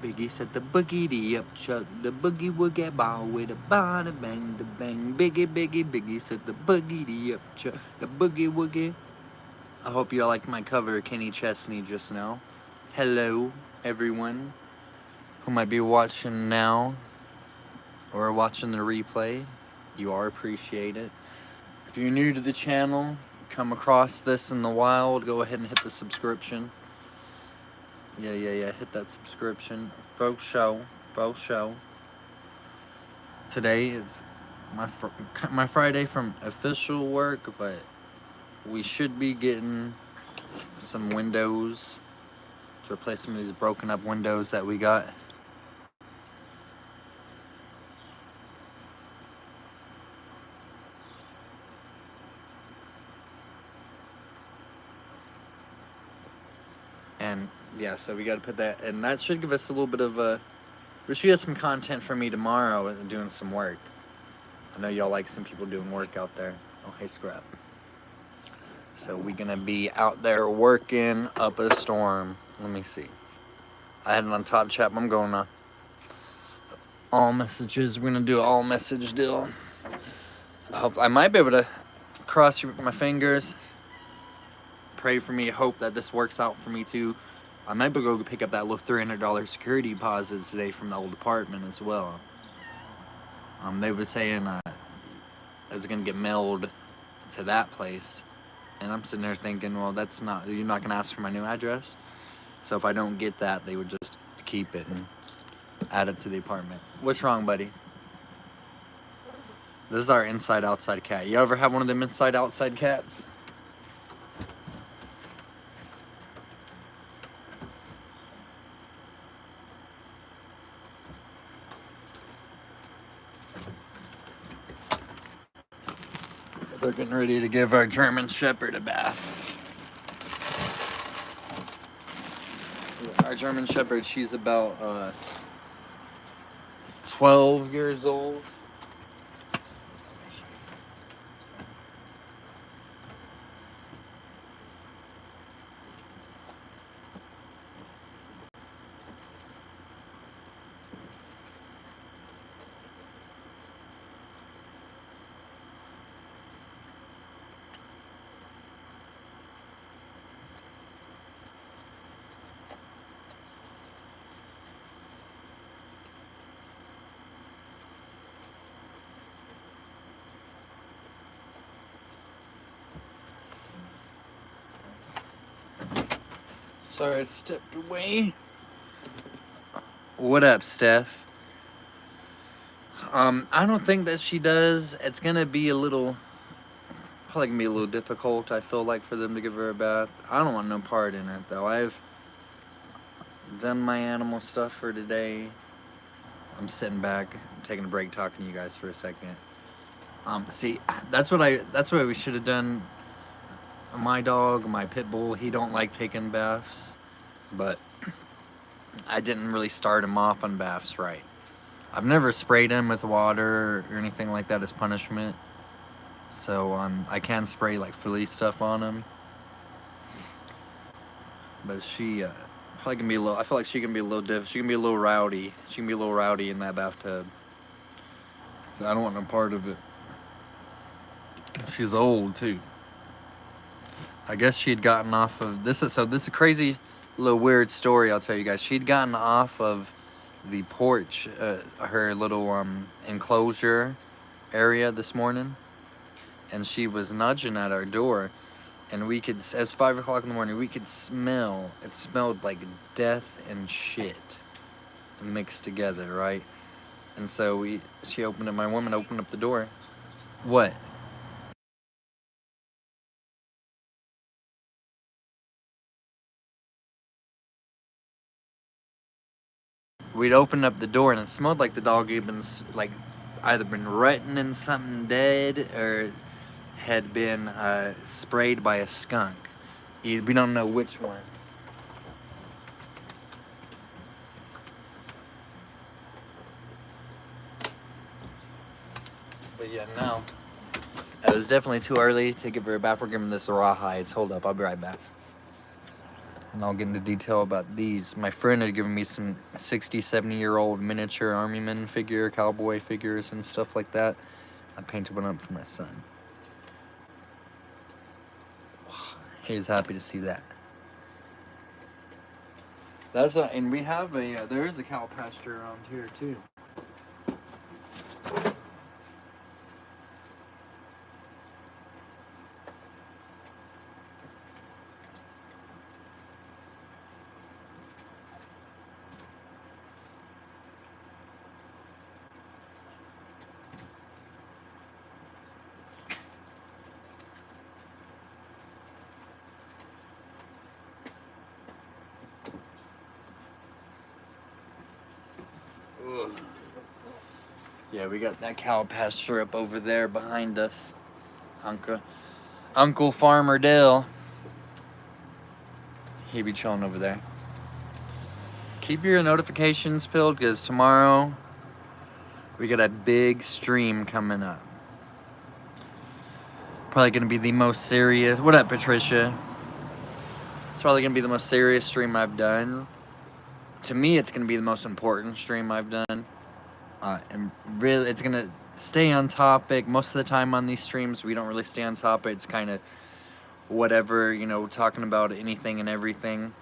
Biggie said the boogie up chuck, the boogie woogie ball with a bada bang the bang. Biggie said the boogie up chuck, the boogie woogie. I hope you all liked my cover, Kenny Chesney, just now. Hello, everyone who might be watching now or watching the replay. You are appreciated. If you're new to the channel, come across this in the wild, go ahead and hit the subscription. Yeah, hit that subscription. Bro show. Today is my Friday from official work, but we should be getting some windows to replace some of these broken up windows that we got. And yeah, so we got to put that, and that should give us a little bit of a, we should get some content for me tomorrow doing some work. I know y'all like some people doing work out there. Oh, hey, Scrap. So we're gonna be out there working up a storm. Let me see. I had it on top chat, but I'm going to all messages. We're gonna do an all message deal. I might be able to cross my fingers. Pray for me. Hope that this works out for me too. I might be able to go pick up that little $300 security deposit today from the old apartment as well. They were saying it was gonna get mailed to that place, and I'm sitting there thinking, well, that's not, you're not gonna ask for my new address. So if I don't get that, they would just keep it and add it to the apartment. What's wrong, buddy? This is our inside-outside cat. You ever have one of them inside-outside cats? They're getting ready to give our German Shepherd a bath. Our German Shepherd, she's about 12 years old. Sorry, I stepped away. What up, Steph? I don't think that she does. It's gonna be probably gonna be a little difficult, I feel like, for them to give her a bath. I don't want no part in it, though. I've done my animal stuff for today. I'm sitting back, taking a break, talking to you guys for a second. See, that's what we should have done. My dog, my pit bull, he don't like taking baths, but I didn't really start him off on baths right. I've never sprayed him with water or anything like that as punishment. So I can spray like fleece stuff on him. But she probably can be a little, I feel like she can be a little she can be a little rowdy. She can be a little rowdy in that bathtub. So I don't want no part of it. She's old too. I guess she had gotten off of this is a crazy little weird story I'll tell you guys. She'd gotten off of the porch, her little enclosure area this morning, and she was nudging at our door, and we could, as 5 o'clock in the morning, we could smell, it smelled like death and shit mixed together, right? And so she opened up, my woman opened up the door. What? We'd opened up the door, and it smelled like the dog had been like either been rutting in something dead or had been sprayed by a skunk. We don't know which one. But yeah, no. It was definitely too early to give her a bath. We're giving this rawhides. Hold up, I'll be right back. And I'll get into detail about these. My friend had given me some 60, 70-year-old miniature army men figure, cowboy figures, and stuff like that. I painted one up for my son. He was happy to see that. And we have there is a cow pasture around here too. Ugh. Yeah, we got that cow pasture up over there behind us. Uncle Farmer Dale. He be chilling over there. Keep your notifications filled because tomorrow we got a big stream coming up. Probably gonna be the most serious. What up, Patricia? It's probably gonna be the most serious stream I've done. To me, it's gonna be the most important stream I've done. And really, it's gonna stay on topic. Most of the time on these streams, we don't really stay on topic. It's kind of whatever, talking about anything and everything.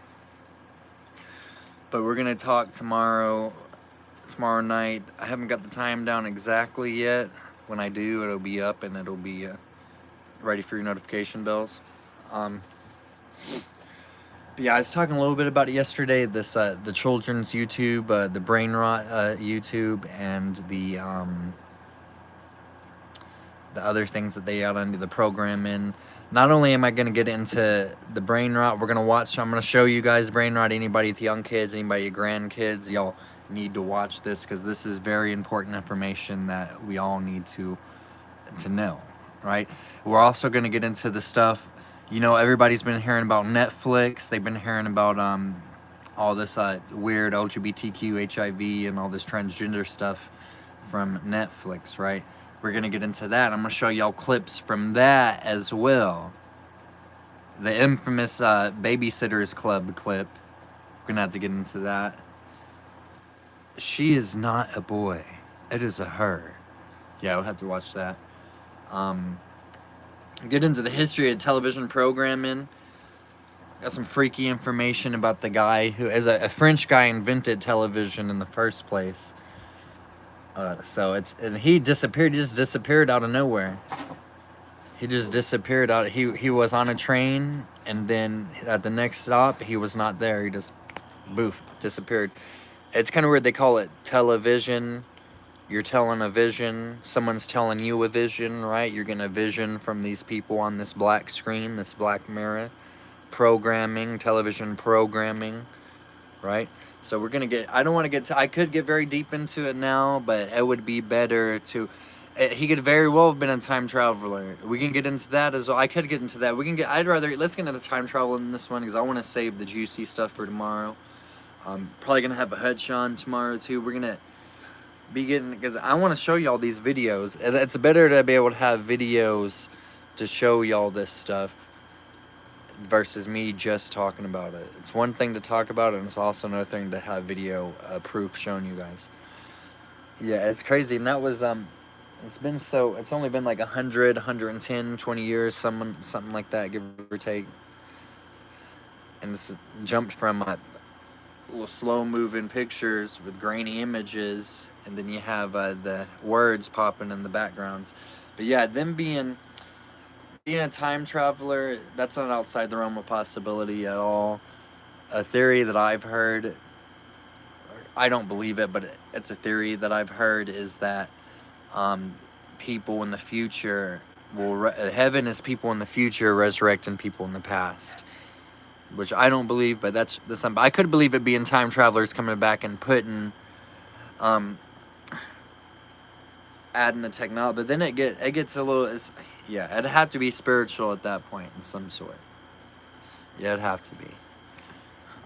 But we're gonna talk tomorrow night. I haven't got the time down exactly yet. When I do, it'll be up and it'll be ready for your notification bells. But yeah, I was talking a little bit about it yesterday. This the children's YouTube, the brain rot YouTube, and the other things that they add under the program in. Not only am I going to get into the brain rot, I'm going to show you guys brain rot. Anybody with young kids, anybody with grandkids, y'all need to watch this because this is very important information that we all need to know, right? We're also going to get into the stuff, everybody's been hearing about Netflix. They've been hearing about all this weird LGBTQ, HIV, and all this transgender stuff from Netflix, right? We're going to get into that. I'm going to show y'all clips from that as well. The infamous Babysitters Club clip. We're going to have to get into that. She is not a boy. It is a her. Yeah, we'll have to watch that. Get into the history of television programming. Got some freaky information about the guy who, as a French guy, invented television in the first place. And he disappeared. He just disappeared out of nowhere. He just disappeared out. He was on a train, and then at the next stop, he was not there. He just, boof, disappeared. It's kind of weird. They call it television. You're telling a vision. Someone's telling you a vision, right? You're getting a vision from these people on this black screen, this black mirror. Programming, television programming, right? So we're going to get, I don't want to get to, I could get very deep into it now, but it would be better to, he could very well have been a time traveler. We can get into that as well. I could get into that. Let's get into the time travel in this one because I want to save the juicy stuff for tomorrow. Probably going to have a headshot tomorrow too. We're going to be getting, because I want to show y'all these videos. It's better to be able to have videos to show y'all this stuff versus me just talking about it. It's one thing to talk about it, and it's also another thing to have video proof showing you guys. Yeah, it's crazy. And that was it's only been like 100, 110, 20 years, something like that, give or take. And this jumped from little slow moving pictures with grainy images, and then you have the words popping in the backgrounds. But yeah, them being a time traveler, that's not outside the realm of possibility at all. A theory that I've heard, I don't believe it, but it's a theory that I've heard, is that people in the future heaven is people in the future resurrecting people in the past, which I don't believe, but that's something. I could believe it being time travelers coming back and putting adding the technology, but then it gets a little, it'd have to be spiritual at that point in some sort. Yeah, it'd have to be.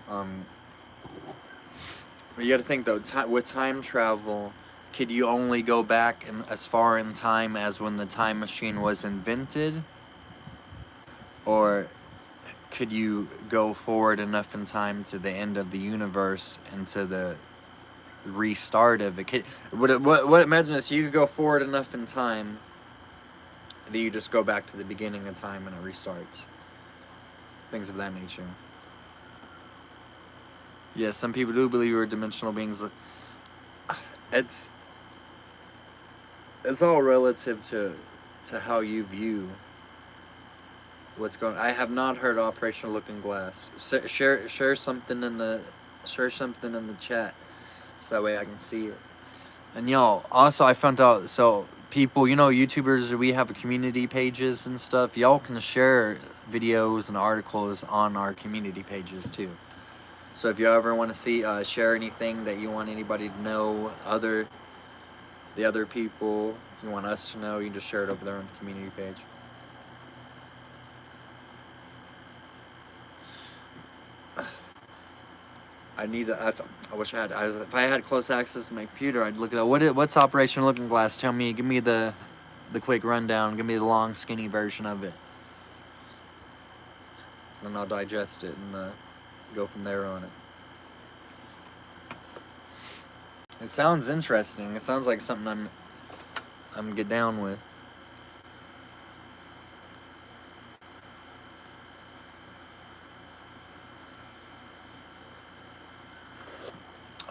But you got to think though, with time travel, could you only go back as far in time as when the time machine was invented, or could you go forward enough in time to the end of the universe and to the restart of it? What imagine this, you could go forward enough in time that you just go back to the beginning of time and it restarts. Things of that nature. Yeah, some people do believe we're dimensional beings. It's all relative to how you view what's going. I have not heard Operation Looking Glass. Share something in the chat so that way I can see it. And y'all, also I found out, so people, YouTubers, we have community pages and stuff. Y'all can share videos and articles on our community pages too. So if you ever want to see, share anything that you want anybody to know, the other people you want us to know, you can just share it over there on the community page. I wish I had. If I had close access to my computer, I'd look it up. What's Operation Looking Glass? Tell me. Give me the quick rundown. Give me the long, skinny version of it. Then I'll digest it and go from there on it. It sounds interesting. It sounds like something I'm get down with.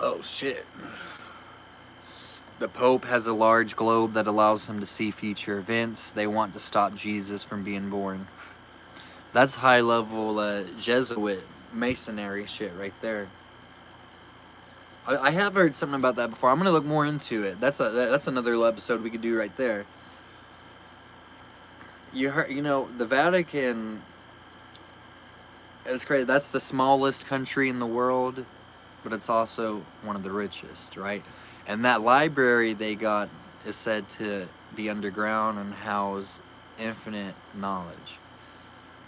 Oh shit. The Pope has a large globe that allows him to see future events. They want to stop Jesus from being born. That's high level Jesuit Masonry shit right there. I have heard something about that before. I'm gonna look more into it. That's another episode we could do right there. The Vatican. It's crazy. That's the smallest country in the world, but it's also one of the richest, right? And that library they got is said to be underground and house infinite knowledge.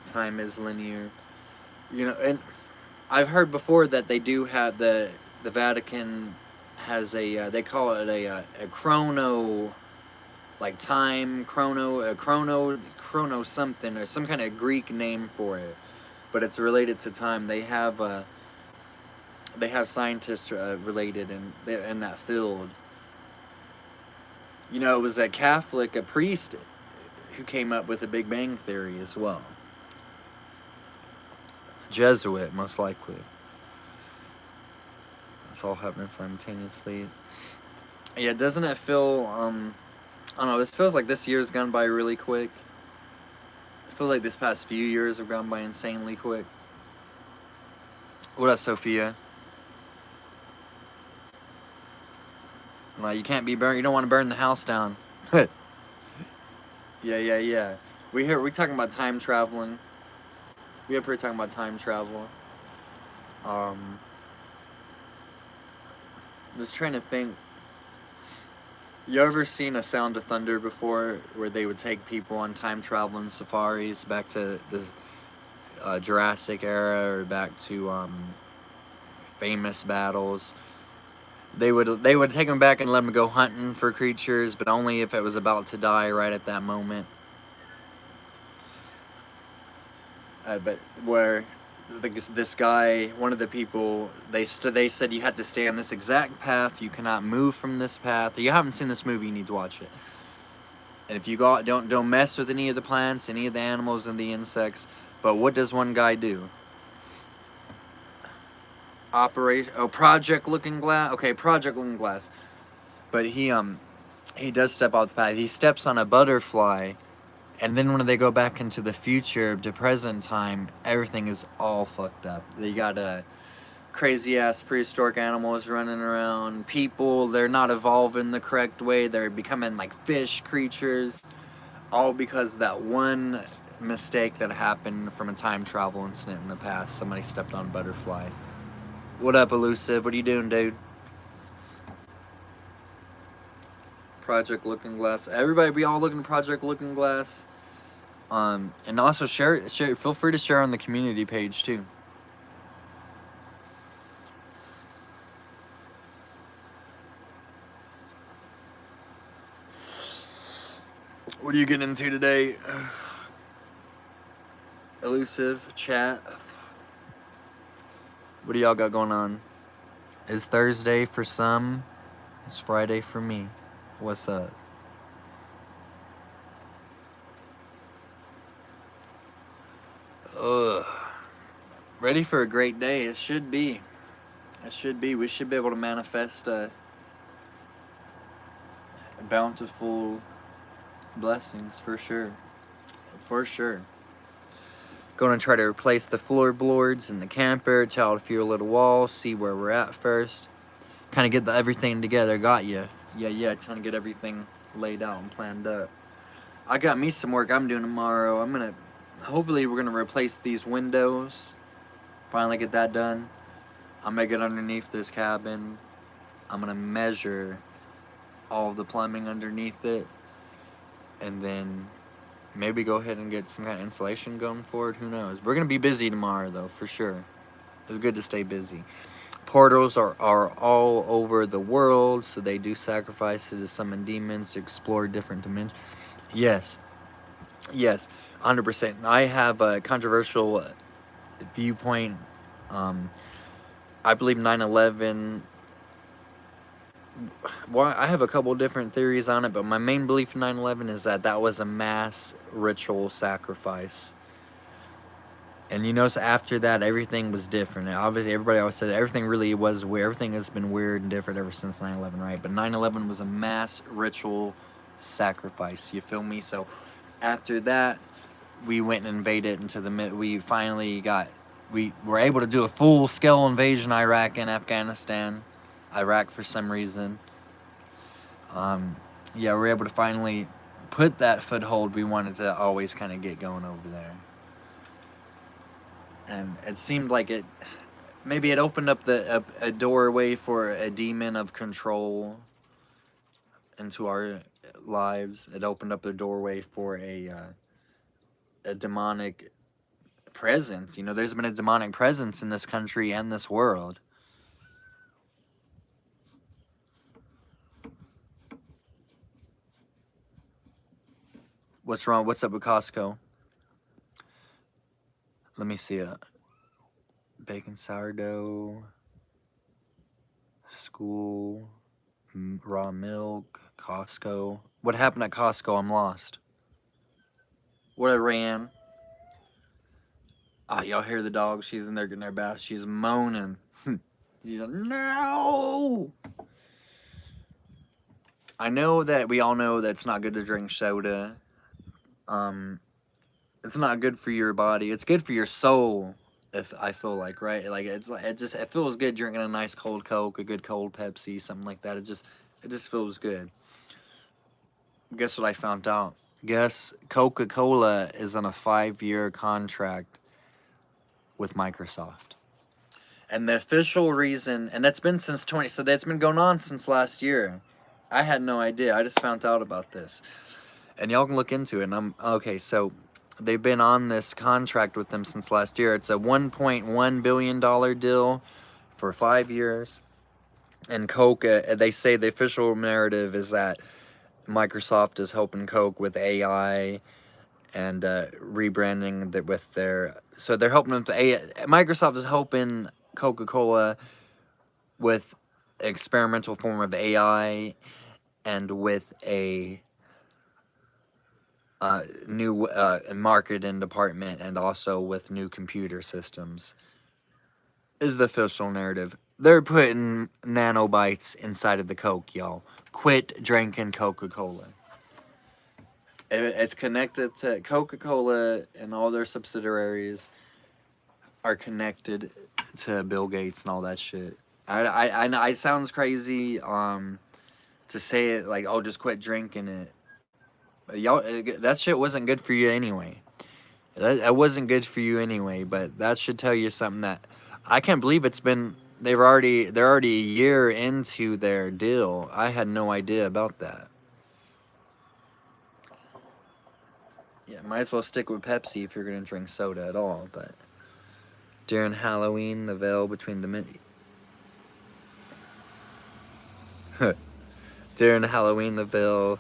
Time is linear. And I've heard before that they do have the Vatican has they call it a chrono, like time chrono something, or some kind of Greek name for it, but it's related to time. They have scientists related in that field. It was a priest who came up with the Big Bang Theory as well. Jesuit, most likely. It's all happening simultaneously. Yeah, doesn't it feel, I don't know, this feels like this year's gone by really quick. It feels like this past few years have gone by insanely quick. What up, Sophia? Like, you can't be burned, you don't want to burn the house down. Yeah. We talking about time traveling. We up here talking about time travel. Just trying to think. You ever seen A Sound of Thunder before, where they would take people on time traveling safaris back to the Jurassic era, or back to famous battles? They would take them back and let them go hunting for creatures, but only if it was about to die right at that moment. But where this guy, one of the people, they said you had to stay on this exact path. You cannot move from this path. You haven't seen this movie, you need to watch it. And if you don't mess with any of the plants, any of the animals and the insects. But what does one guy do? Project Looking Glass. Okay, Project Looking Glass. But he does step out the path. He steps on a butterfly. And then when they go back into the future, to present time, everything is all fucked up. They got crazy-ass prehistoric animals running around. People, they're not evolving the correct way. They're becoming like fish creatures. All because of that one mistake that happened from a time travel incident in the past. Somebody stepped on a butterfly. What up, Elusive? What are you doing, dude? Project Looking Glass. Everybody be all looking at Project Looking Glass. And also share. Feel free to share on the community page too. What are you getting into today? elusive chat. What do y'all got going on? It's Thursday for some. It's Friday for me. What's up? Ugh. Ready for a great day. It should be. It should be. We should be able to manifest bountiful blessings for sure. For sure. Going to try to replace the floorboards in the camper, child a few little walls, see where we're at first. Kind of get everything together. Got you. Yeah. Trying to get everything laid out and planned up. I got me some work I'm doing tomorrow. Hopefully we're going to replace these windows. Finally get that done. I'm going to get underneath this cabin. I'm going to measure all of the plumbing underneath it. And then maybe go ahead and get some kind of insulation going for it. Who knows? We're going to be busy tomorrow, though, for sure. It's good to stay busy. Portals are all over the world, so they do sacrifices to summon demons to explore different dimensions. Yes, 100%. I have a controversial viewpoint. I believe 9/11. Well, I have a couple different theories on it, but my main belief in 9/11 is that was a mass ritual sacrifice. And you notice after that, everything was different. And obviously, everybody always said everything really was weird. Everything has been weird and different ever since 9/11, right? But 9/11 was a mass ritual sacrifice. You feel me? So after that, we went and invaded into we were able to do a full-scale invasion of Iraq and Afghanistan. Iraq for some reason. We were able to finally put that foothold we wanted to always kind of get going over there. And it seemed like it opened up a doorway for a demon of control into our lives. It opened up a doorway for a demonic presence. You know, there's been a demonic presence in this country and this world. What's wrong? What's up with Costco? Let me see it. Bacon sourdough, school, raw milk, Costco. What happened at Costco? I'm lost. What I ran. Y'all hear the dog? She's in there getting her bath. She's moaning. She's like, no! I know that we all know that it's not good to drink soda. It's not good for your body. It's good for your soul, if I feel like, right? Like it feels good drinking a nice cold Coke, a good cold Pepsi, something like that. It just feels good. Guess what I found out? Guess Coca-Cola is on a 5-year contract with Microsoft. And the official reason, and that's been since that's been going on since last year. I had no idea. I just found out about this. And y'all can look into it. And so they've been on this contract with them since last year. It's a $1.1 billion deal for 5 years. And Coke, they say the official narrative is that Microsoft is helping Coke with AI and rebranding with their... So they're helping them Microsoft is helping Coca-Cola with experimental form of AI and with a new marketing department, and also with new computer systems, is the official narrative. They're putting nanobites inside of the Coke, y'all. Quit drinking Coca-Cola. It's connected to Coca-Cola, and all their subsidiaries are connected to Bill Gates and all that shit. I sounds crazy to say it like, oh, just quit drinking it. Y'all, that shit wasn't good for you anyway. That wasn't good for you anyway, but that should tell you something that I can't believe they're already a year into their deal. I had no idea about that. Yeah, might as well stick with Pepsi if you're gonna drink soda at all, but during Halloween, the veil between the during Halloween, the veil.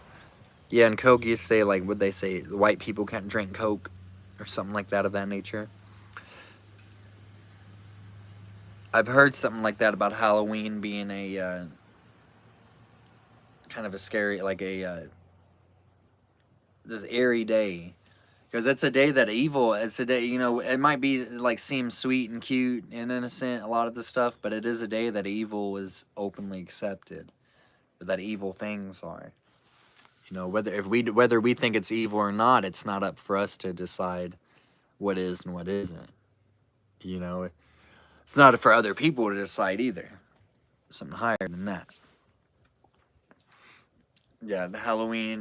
Yeah, and Coke used to say, like, would they say white people can't drink Coke or something like that of that nature. I've heard something like that about Halloween being a kind of a scary, like a this airy day. Because it's a day that evil, it's a day, it might be like seem sweet and cute and innocent, a lot of the stuff, but it is a day that evil is openly accepted, or that evil things are. Whether we think it's evil or not, it's not up for us to decide what is and what isn't. It's not for other people to decide either. Something higher than that. Yeah, the Halloween,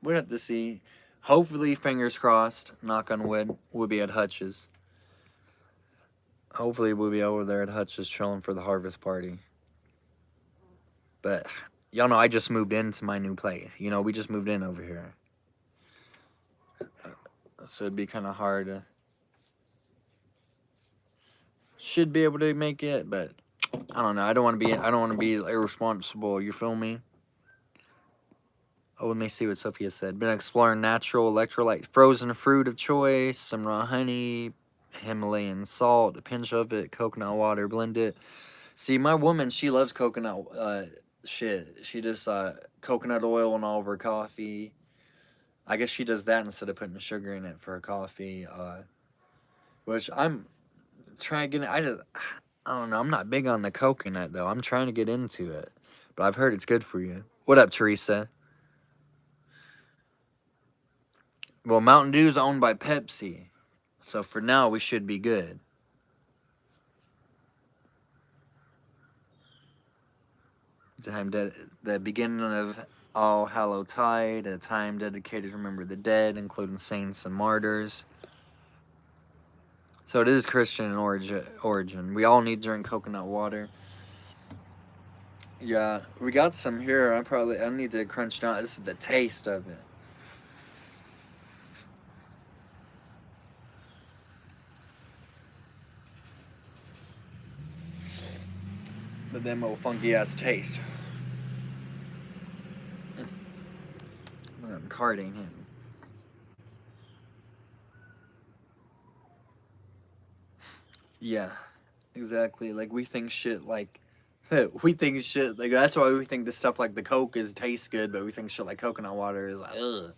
we'd have to see. Hopefully, fingers crossed, knock on wood, we'll be at Hutch's. Hopefully, we'll be over there at Hutch's chilling for the harvest party. But, y'all know I just moved into my new place. We just moved in over here. So it'd be kind of hard. Should be able to make it, but I don't know. I don't want to be irresponsible. You feel me? Oh, let me see what Sophia said. Been exploring natural electrolyte frozen fruit of choice, some raw honey, Himalayan salt, a pinch of it, coconut water, blend it. See, my woman, she loves coconut shit. She does coconut oil in all of her coffee. I guess she does that instead of putting sugar in it for her coffee. Which I'm trying to get. I don't know. I'm not big on the coconut though. I'm trying to get into it, but I've heard it's good for you. What up, Teresa? Well, Mountain Dew is owned by Pepsi, so for now we should be good. The beginning of All Hallow Tide, a time dedicated to remember the dead, including saints and martyrs. So it is Christian in origin. We all need to drink coconut water. Yeah, we got some here. I need to crunch down. This is the taste of it. But them old funky ass taste. I'm carding him. Yeah, exactly. Like we think shit like that's why we think the stuff like the Coke tastes good, but we think shit like coconut water is like ugh.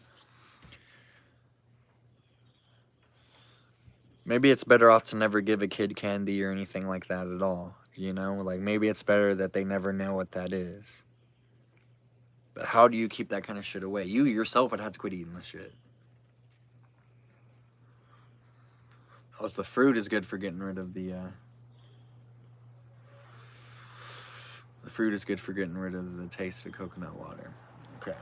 Maybe it's better off to never give a kid candy or anything like that at all. Like maybe it's better that they never know what that is. But how do you keep that kind of shit away? You yourself would have to quit eating this shit. Oh, the fruit is good for getting rid of the fruit is good for getting rid of the taste of coconut water. Okay.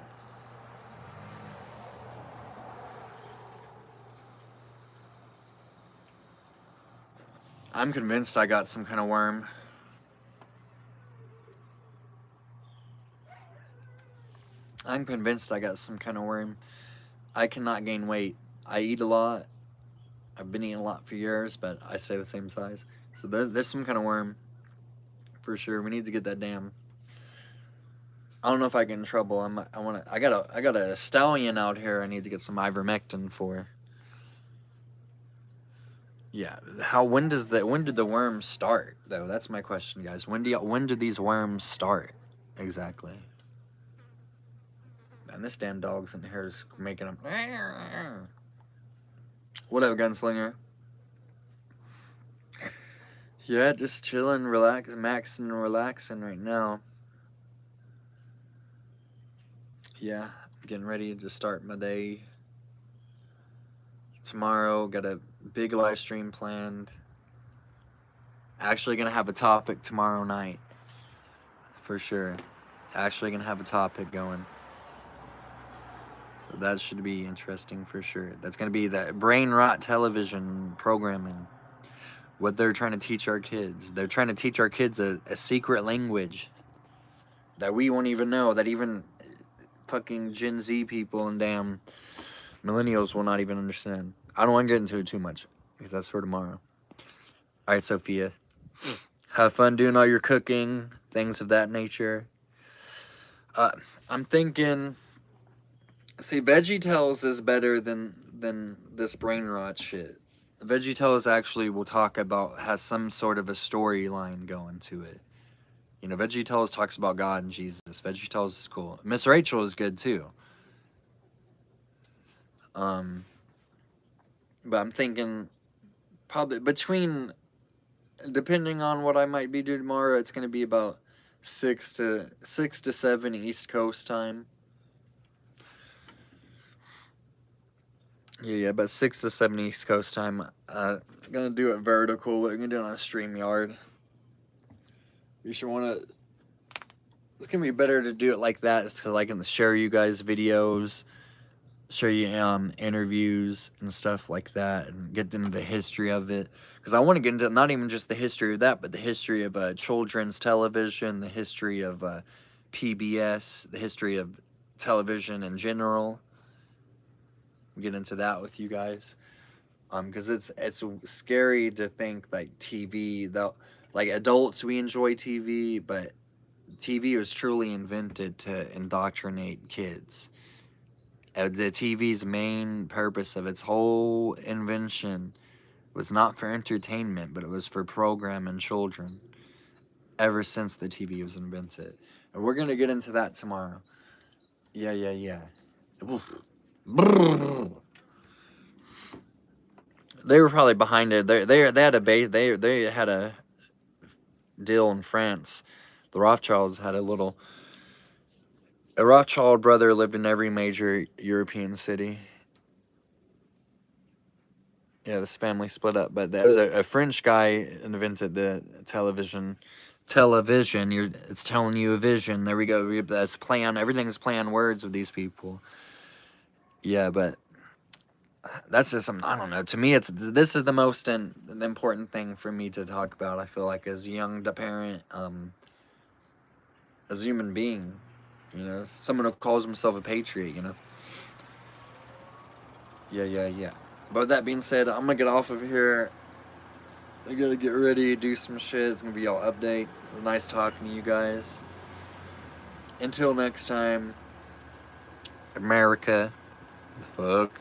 I'm convinced I got some kind of worm. I'm convinced I got some kind of worm. I cannot gain weight. I eat a lot. I've been eating a lot for years, but I stay the same size. So there's some kind of worm. For sure. We need to get that damn. I don't know if I get in trouble. I got a stallion out here I need to get some ivermectin for. Yeah. When did the worms start though? That's my question, guys. When do these worms start? Exactly. And this damn dog's in here is making them. What up, gunslinger? Yeah, just chilling, maxing, relaxing right now. Yeah, getting ready to start my day. Tomorrow, got a big live stream planned. Actually gonna have a topic tomorrow night. For sure. Actually gonna have a topic going. So that should be interesting for sure. That's gonna be the brain rot television programming. What they're trying to teach our kids. They're trying to teach our kids a secret language that we won't even know, that even fucking Gen Z people and damn millennials will not even understand. I don't want to get into it too much because that's for tomorrow. All right, Sophia. Have fun doing all your cooking, things of that nature. I'm thinking, see, VeggieTales is better than than this brain rot shit. VeggieTales actually will talk about, has some sort of a storyline going to it. You know, VeggieTales talks about God and Jesus. VeggieTales is cool. Miss Rachel is good too. But I'm thinking probably between, depending on what I might be doing tomorrow, it's gonna be about 6 to 7 East Coast time. Yeah, about 6 to 7 East Coast time. Gonna do it vertical. We're gonna do it on a StreamYard. You should wanna. It's gonna be better to do it like that, because I can share you guys videos, show you interviews and stuff like that, and get into the history of it. Because I want to get into not even just the history of that, but the history of children's television, the history of PBS, the history of television in general. Get into that with you guys, because it's scary to think like TV, though, like adults we enjoy TV, but TV was truly invented to indoctrinate kids. The TV's main purpose of its whole invention was not for entertainment, but it was for programming children ever since the TV was invented. And we're going to get into that tomorrow. Yeah. Oof. They were probably behind it. They had a deal in France. The Rothschilds had a Rothschild brother lived in every major European city. Yeah, this family split up, but there was a French guy invented the television. It's telling you a vision. There we go. That's play on, everything's play on words with these people. Yeah, but that's just something, I don't know. To me, this is the most the important thing for me to talk about. I feel like as a young parent, as a human being, you know, someone who calls himself a patriot, you know. Yeah. But with that being said, I'm gonna get off of here. I gotta get ready, do some shit. It's gonna be all update. It was nice talking to you guys. Until next time, America, fuck